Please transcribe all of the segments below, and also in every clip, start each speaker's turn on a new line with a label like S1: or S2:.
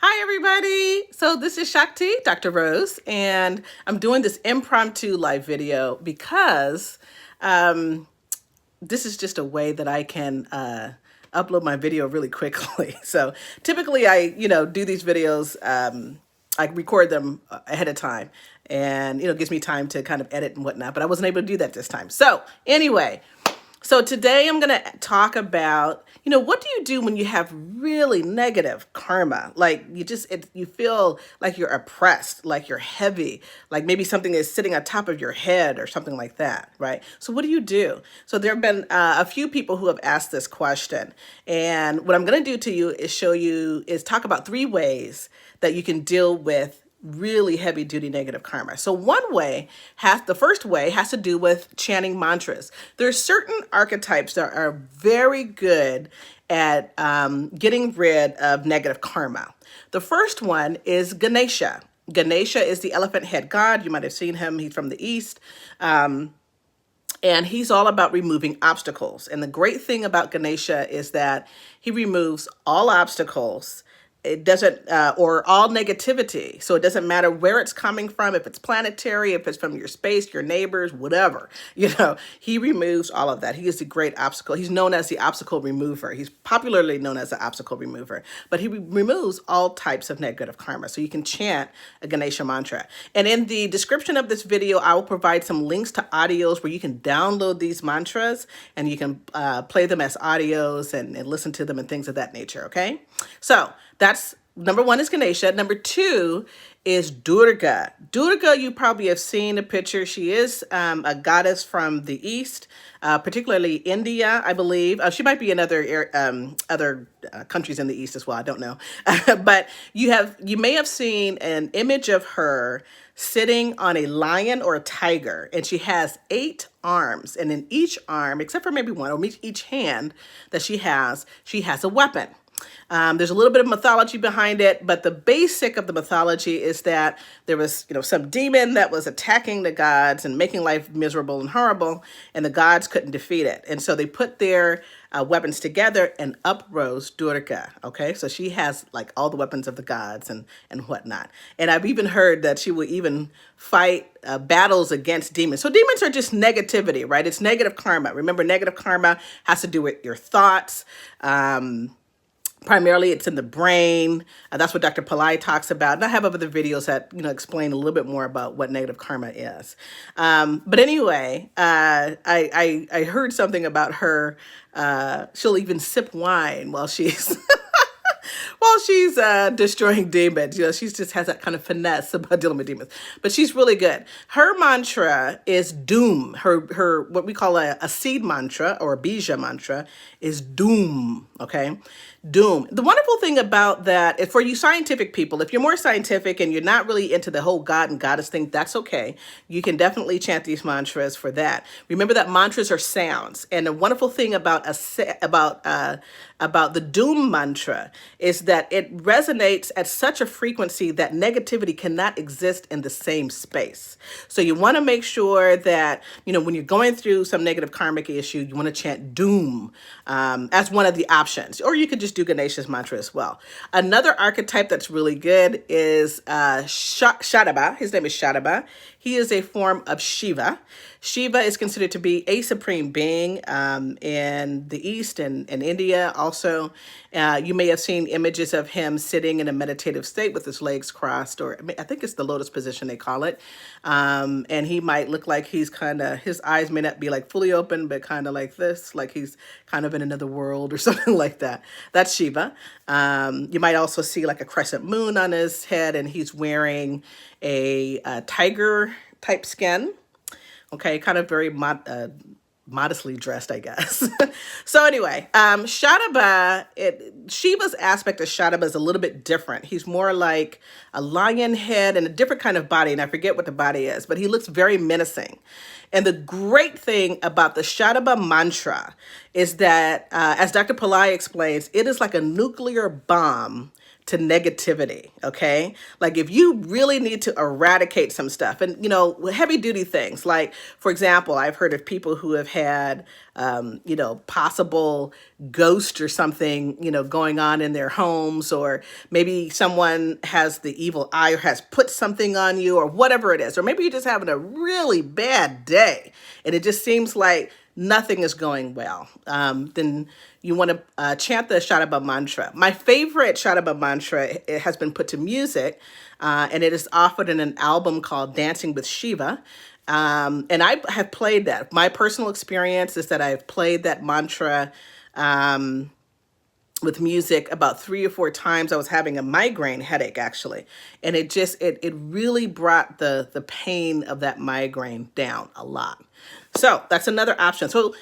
S1: Hi, everybody. So this is Shakti, Dr. Rose, and I'm doing this impromptu live video because um, this is just a way that I can upload my video really quickly. So typically I do these videos, I record them ahead of time and, it gives me time to kind of edit and whatnot, but I wasn't able to do that this time. So anyway, so today I'm going to talk about, what do you do when you have really negative karma? Like you feel like you're oppressed, like you're heavy, like maybe something is sitting on top of your head or something like that, right? So what do you do? So there have been a few people who have asked this question. And what I'm going to do to you is talk about 3 ways that you can deal with really heavy duty negative karma. So the first way has to do with chanting mantras. There's certain archetypes that are very good at getting rid of negative karma. The first one is Ganesha. Ganesha is the elephant head god. You might have seen him. He's from the East. And he's all about removing obstacles. And the great thing about Ganesha is that he removes all obstacles. It doesn't, or all negativity. So it doesn't matter where it's coming from, if it's planetary, if it's from your space, your neighbors, whatever, he removes all of that. He is the great obstacle. He's known as the obstacle remover. He's popularly known as the obstacle remover, but he removes all types of negative karma. So you can chant a Ganesha mantra. And in the description of this video, I will provide some links to audios where you can download these mantras and you can play them as audios and listen to them and things of that nature. Okay. So that's number 1 is Ganesha. Number 2 is Durga. Durga, you probably have seen a picture. She is a goddess from the East, particularly India, I believe. She might be in other countries in the East as well. I don't know. But you may have seen an image of her sitting on a lion or a tiger, and she has 8 arms. And in each arm, except for maybe one, or each hand that she has a weapon. There's a little bit of mythology behind it, but the basic of the mythology is that there was, some demon that was attacking the gods and making life miserable and horrible, and the gods couldn't defeat it. And so they put their weapons together, and up rose Durga. Okay, so she has like all the weapons of the gods and whatnot. And I've even heard that she will even fight battles against demons. So demons are just negativity, right? It's negative karma. Remember, negative karma has to do with your thoughts. Primarily, it's in the brain. That's what Dr. Pillai talks about. And I have other videos that, explain a little bit more about what negative karma is. But anyway, I heard something about her. She'll even sip wine while she's while she's destroying demons. She just has that kind of finesse about dealing with demons. But she's really good. Her mantra is doom. Her what we call a seed mantra or a bija mantra is doom. Okay. Doom. The wonderful thing about that is for you scientific people, if you're more scientific and you're not really into the whole God and goddess thing, that's okay. You can definitely chant these mantras for that. Remember that mantras are sounds. And the wonderful thing about the doom mantra is that it resonates at such a frequency that negativity cannot exist in the same space. So you want to make sure that, when you're going through some negative karmic issue, you want to chant doom as one of the options, or you could just do Ganesha's mantra as well. Another archetype that's really good is Sharaba. His name is Sharaba. He is a form of Shiva. Shiva is considered to be a supreme being in the East and in India also. You may have seen images of him sitting in a meditative state with his legs crossed, or I think it's the lotus position they call it. And he might look like his eyes may not be like fully open, but kind of like this, like he's kind of in another world or something like that. That's Shiva. You might also see like a crescent moon on his head, and he's wearing a tiger type skin. Okay, kind of very modestly dressed, I guess. So anyway, Shiva's aspect of Sharaba is a little bit different. He's more like a lion head and a different kind of body, and I forget what the body is, but he looks very menacing. And the great thing about the Sharaba mantra is that, as Dr. Pillai explains, it is like a nuclear bomb to negativity, okay? Like if you really need to eradicate some stuff and, heavy duty things, like, for example, I've heard of people who have had, possible ghost or something, going on in their homes, or maybe someone has the evil eye or has put something on you or whatever it is, or maybe you're just having a really bad day and it just seems like nothing is going well, then you want to chant the Sharaba mantra. My favorite Sharaba mantra, it has been put to music, and it is offered in an album called Dancing with Shiva. And I have played that. My personal experience is that I've played that mantra with music about 3 or 4 times. I was having a migraine headache, actually, and it really brought the pain of that migraine down a lot. So that's another option. So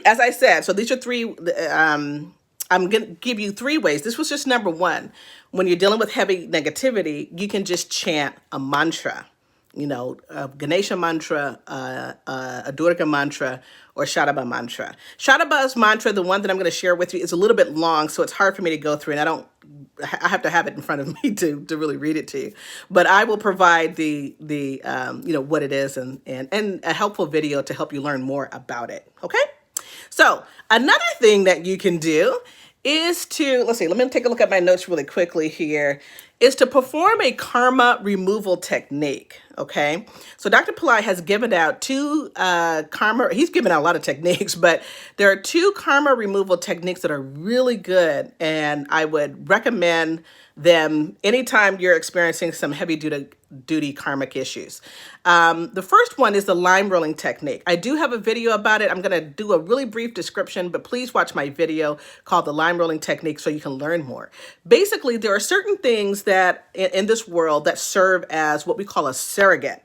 S1: as I said, so these are 3, I'm going to give you 3 ways. This was just number 1. When you're dealing with heavy negativity, you can just chant a mantra, a Ganesha mantra, a Durga mantra, or Sharaba mantra. Sharaba's mantra, the one that I'm going to share with you, is a little bit long, so it's hard for me to go through, and I have to have it in front of me to really read it to you. But I will provide the what it is and a helpful video to help you learn more about it. Okay? So another thing that you can do is to, let me take a look at my notes really quickly here, is to perform a karma removal technique, okay? So Dr. Pillai has given out 2 he's given out a lot of techniques, but there are 2 karma removal techniques that are really good, and I would recommend them anytime you're experiencing some heavy duty karmic issues. The first one is the lime rolling technique. I do have a video about it. I'm going to do a really brief description, but please watch my video called the lime rolling technique so you can learn more. Basically, there are certain things that in this world that serve as what we call a surrogate.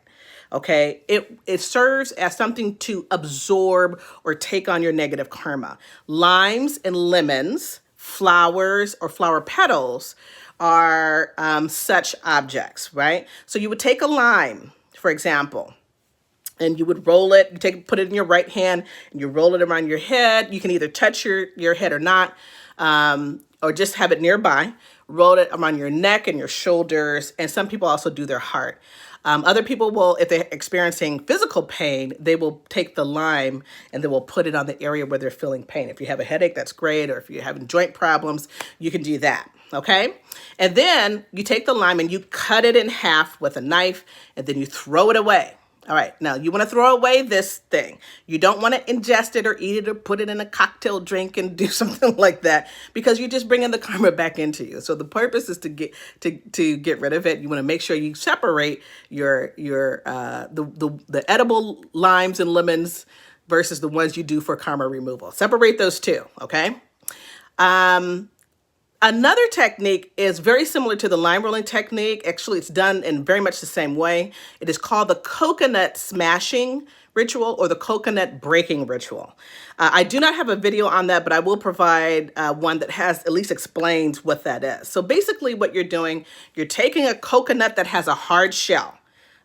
S1: Okay, it serves as something to absorb or take on your negative karma. Limes and lemons, flowers or flower petals are such objects, right? So you would take a lime, for example, and you would roll it, put it in your right hand, and you roll it around your head. You can either touch your head or not, or just have it nearby. Roll it around your neck and your shoulders, and some people also do their heart. Other people will, if they're experiencing physical pain, they will take the lime and they will put it on the area where they're feeling pain. If you have a headache, that's great. Or if you're having joint problems, you can do that. Okay. And then you take the lime and you cut it in half with a knife, and then you throw it away. All right. Now you want to throw away this thing. You don't want to ingest it or eat it or put it in a cocktail drink and do something like that, because you're just bringing the karma back into you. So the purpose is to get rid of it. You want to make sure you separate the edible limes and lemons versus the ones you do for karma removal. Separate those 2. Okay. Another technique is very similar to the lime rolling technique. Actually, it's done in very much the same way. It is called the coconut smashing ritual or the coconut breaking ritual. I do not have a video on that, but I will provide one that at least explains what that is. So basically what you're doing, you're taking a coconut that has a hard shell.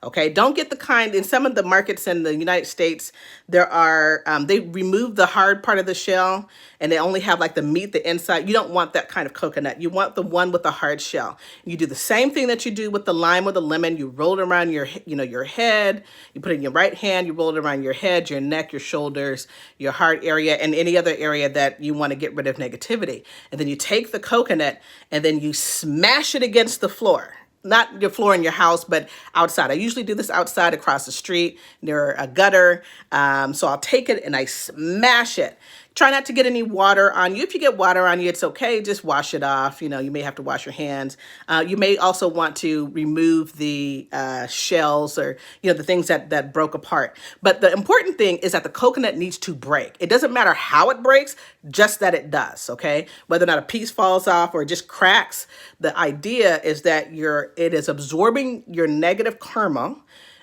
S1: Okay, don't get the kind, in some of the markets in the United States, there are, they remove the hard part of the shell and they only have like the meat, the inside. You don't want that kind of coconut. You want the one with the hard shell. You do the same thing that you do with the lime or the lemon. You roll it around your head, you put it in your right hand, you roll it around your head, your neck, your shoulders, your heart area, and any other area that you want to get rid of negativity. And then you take the coconut and then you smash it against the floor. Not your floor in your house, but outside. I usually do this outside across the street near a gutter. So I'll take it and I smash it. Try not to get any water on you. If you get water on you, it's okay. Just wash it off. You may have to wash your hands. You may also want to remove the shells or, the things that broke apart. But the important thing is that the coconut needs to break. It doesn't matter how it breaks, just that it does, okay? Whether or not a piece falls off or it just cracks, the idea is that it is absorbing your negative karma.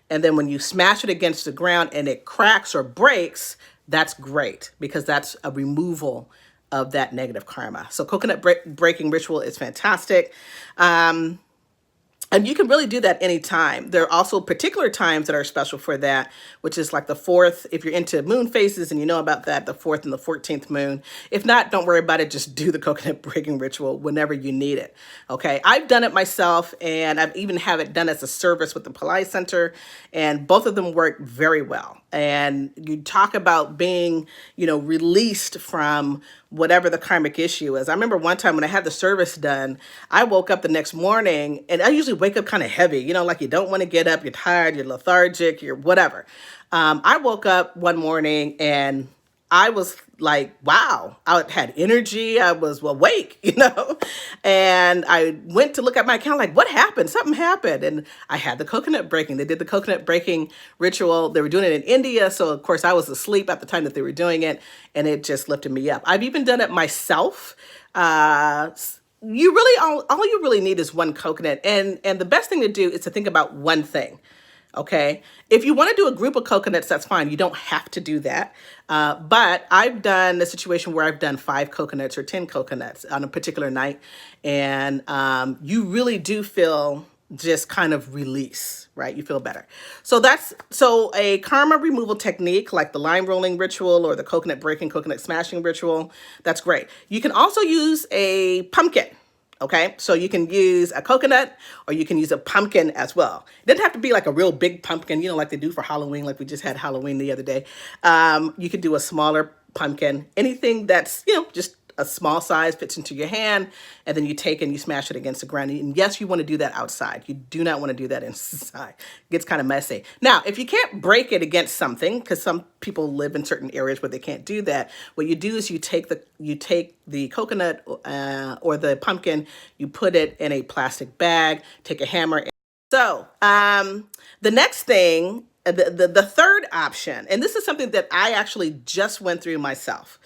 S1: And then when you smash it against the ground and it cracks or breaks, that's great, because that's a removal of that negative karma. So coconut breaking ritual is fantastic. And you can really do that anytime. There are also particular times that are special for that, which is like the fourth, if you're into moon phases and you know about that, the fourth and the 14th moon. If not, don't worry about it. Just do the coconut breaking ritual whenever you need it. Okay. I've done it myself, and I've even have it done as a service with the Pillai Center, and both of them work very well. And you talk about being, released from whatever the karmic issue is. I remember one time when I had the service done, I woke up the next morning, and I usually wake up kind of heavy, like you don't want to get up, you're tired, you're lethargic, you're whatever. I woke up one morning and I was like, wow, I had energy. I was awake, and I went to look at my account, like, what happened? Something happened. And I had the coconut breaking. They did the coconut breaking ritual. They were doing it in India. So of course I was asleep at the time that they were doing it, and it just lifted me up. I've even done it myself. You really, all you really need is one coconut. And the best thing to do is to think about one thing. Okay. If you want to do a group of coconuts, that's fine. You don't have to do that. But I've done a situation where I've done 5 coconuts or 10 coconuts on a particular night. And you really do feel just kind of release, right? You feel better. So a karma removal technique like the lime rolling ritual or the coconut breaking, coconut smashing ritual, that's great. You can also use a pumpkin. Okay, so you can use a coconut or you can use a pumpkin as well. It doesn't have to be like a real big pumpkin, like they do for Halloween, like we just had Halloween the other day. You could do a smaller pumpkin, anything that's, just a small size fits into your hand, and then you take and you smash it against the ground. And yes, you want to do that outside. You do not want to do that inside. It gets kind of messy. Now, if you can't break it against something, because some people live in certain areas where they can't do that, what you do is you take the coconut or the pumpkin, you put it in a plastic bag, take a hammer. So the next thing, the third option, and this is something that I actually just went through myself.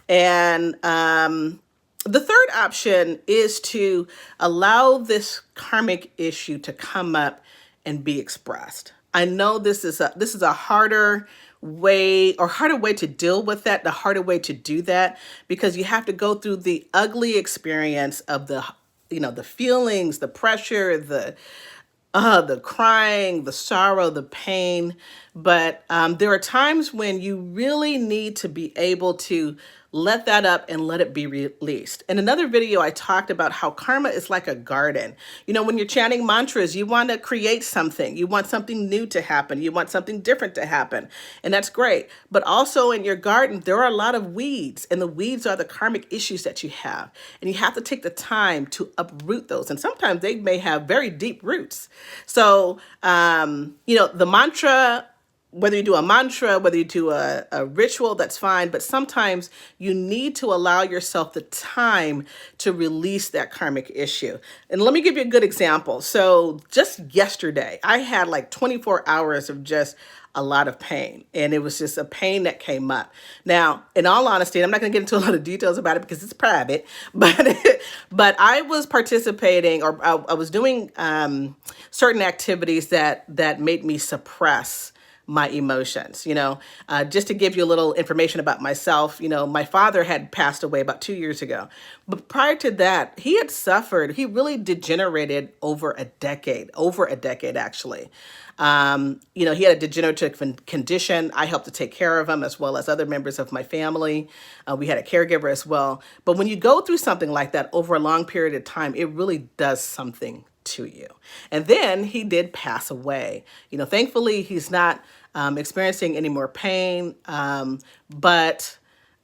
S1: And the third option is to allow this karmic issue to come up and be expressed. I know this is a harder way to deal with that, the harder way to do that, because you have to go through the ugly experience of the feelings, the pressure, the crying, the sorrow, the pain. But there are times when you really need to be able to let that up and let it be released. In another video, I talked about how karma is like a garden. When you're chanting mantras, you want to create something. You want something new to happen. You want something different to happen. And that's great. But also in your garden, there are a lot of weeds, and the weeds are the karmic issues that you have. And you have to take the time to uproot those. And sometimes they may have very deep roots. So, the mantra, whether you do a mantra, whether you do a ritual, that's fine. But sometimes you need to allow yourself the time to release that karmic issue. And let me give you a good example. So just yesterday, I had like 24 hours of just a lot of pain. And it was just a pain that came up. Now, in all honesty, I'm not going to get into a lot of details about it because it's private, but I was participating, or I was doing certain activities that made me suppress my emotions. Just to give you a little information about myself, my father had passed away about 2 years ago. But prior to that, he really degenerated over a decade actually. He had a degenerative condition. I helped to take care of him as well as other members of my family. We had a caregiver as well. But when you go through something like that over a long period of time, it really does something to you. And then he did pass away. Thankfully, he's not experiencing any more pain, but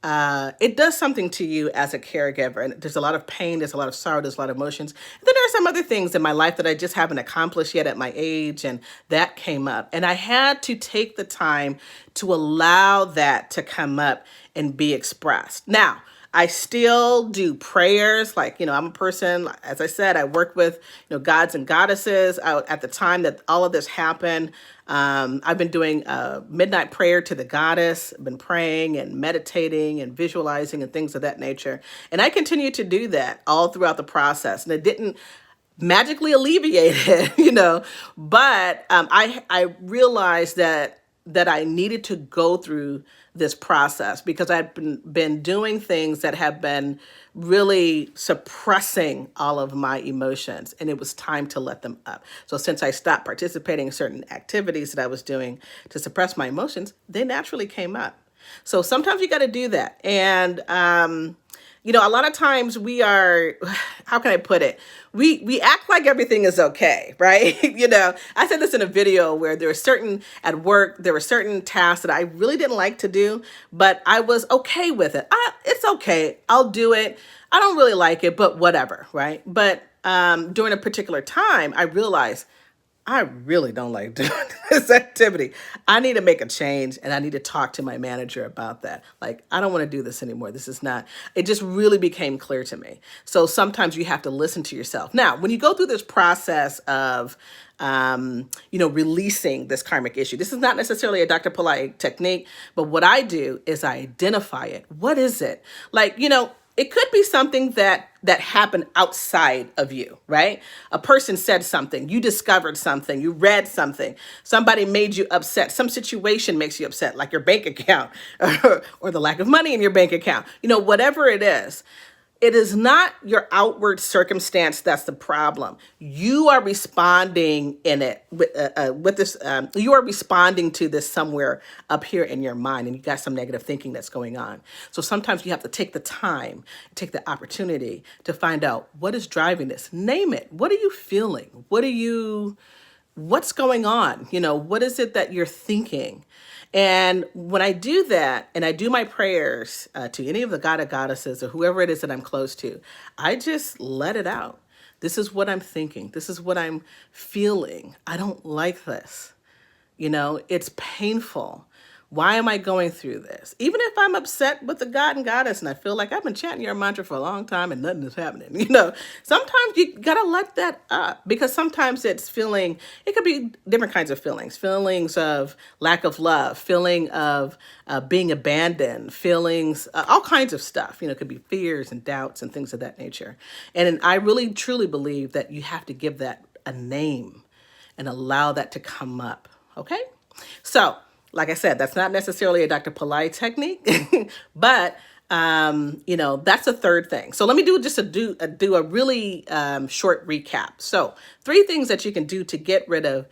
S1: it does something to you as a caregiver. And there's a lot of pain, there's a lot of sorrow, there's a lot of emotions. And then there are some other things in my life that I just haven't accomplished yet at my age, and that came up. And I had to take the time to allow that to come up and be expressed. Now, I still do prayers. I'm a person, as I said, I work with, gods and goddesses. At the time that all of this happened, I've been doing a midnight prayer to the goddess. I've been praying and meditating and visualizing and things of that nature. And I continue to do that all throughout the process. And it didn't magically alleviate it, but I realized that that I needed to go through this process because I've been doing things that have been really suppressing all of my emotions, and it was time to let them up. So since I stopped participating in certain activities that I was doing to suppress my emotions, they naturally came up. So sometimes you got to do that. And, a lot of times we are, how can I put it? We act like everything is okay, right? I said this in a video where at work, there were certain tasks that I really didn't like to do, but I was okay with it. It's okay. I'll do it. I don't really like it, but whatever, right? But during a particular time, I realized I really don't like doing this activity. I need to make a change, and I need to talk to my manager about that. Like, I don't want to do this anymore. This is not, it just really became clear to me. So sometimes you have to listen to yourself. Now, when you go through this process of, releasing this karmic issue, this is not necessarily a Dr. Polite technique, but what I do is I identify it. What is it? It could be something that happened outside of you, right? A person said something, you discovered something, you read something, somebody made you upset, some situation makes you upset, like your bank account or the lack of money in your bank account, whatever it is. It is not your outward circumstance that's the problem. You are responding in it with this. You are responding to this somewhere up here in your mind, and you got some negative thinking that's going on. So sometimes you have to take the time, take the opportunity to find out what is driving this. Name it. What are you feeling? What's going on? What is it that you're thinking? And when I do that, and I do my prayers to any of the god or goddesses or whoever it is that I'm close to, I just let it out. This is what I'm thinking. This is what I'm feeling. I don't like this. It's painful. Why am I going through this? Even if I'm upset with the god and goddess and I feel like I've been chanting your mantra for a long time and nothing is happening, sometimes you gotta let that up, because sometimes it could be different kinds of feelings of lack of love, feeling of being abandoned, feelings, all kinds of stuff, it could be fears and doubts and things of that nature. And I really, truly believe that you have to give that a name and allow that to come up, okay? So, like I said, that's not necessarily a Dr. Polite technique, but that's a third thing. So let me do a really short recap. So 3 things that you can do to get rid of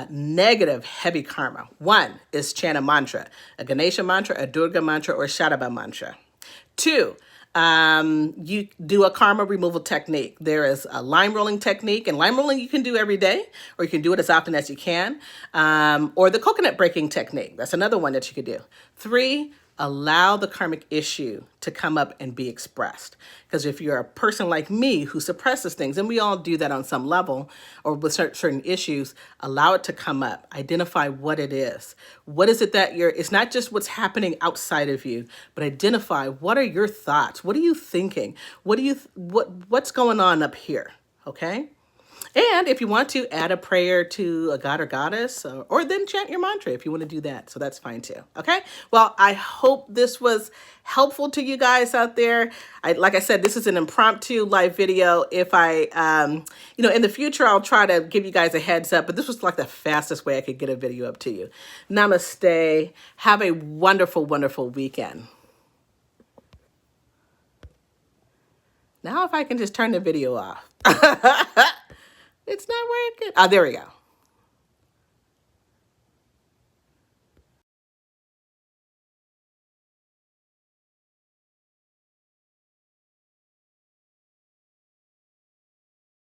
S1: negative heavy karma. 1 is chant a mantra, a Ganesha mantra, a Durga mantra, or Sharaba mantra. 2, you do a karma removal technique. There is a line rolling technique, and line rolling you can do every day, or you can do it as often as you can, or the coconut breaking technique. That's another one that you could do. 3, allow the karmic issue to come up and be expressed. Because if you're a person like me who suppresses things, and we all do that on some level, or with certain issues, allow it to come up. Identify what it is. What is it that it's not just what's happening outside of you, but identify what are your thoughts? What are you thinking? What's going on up here? Okay? And if you want to, add a prayer to a god or goddess, or then chant your mantra if you want to do that. So that's fine too. Okay. Well, I hope this was helpful to you guys out there. Like I said, this is an impromptu live video. If in the future, I'll try to give you guys a heads up, but this was like the fastest way I could get a video up to you. Namaste. Have a wonderful, wonderful weekend. Now, if I can just turn the video off. It's not working. Oh, there we go.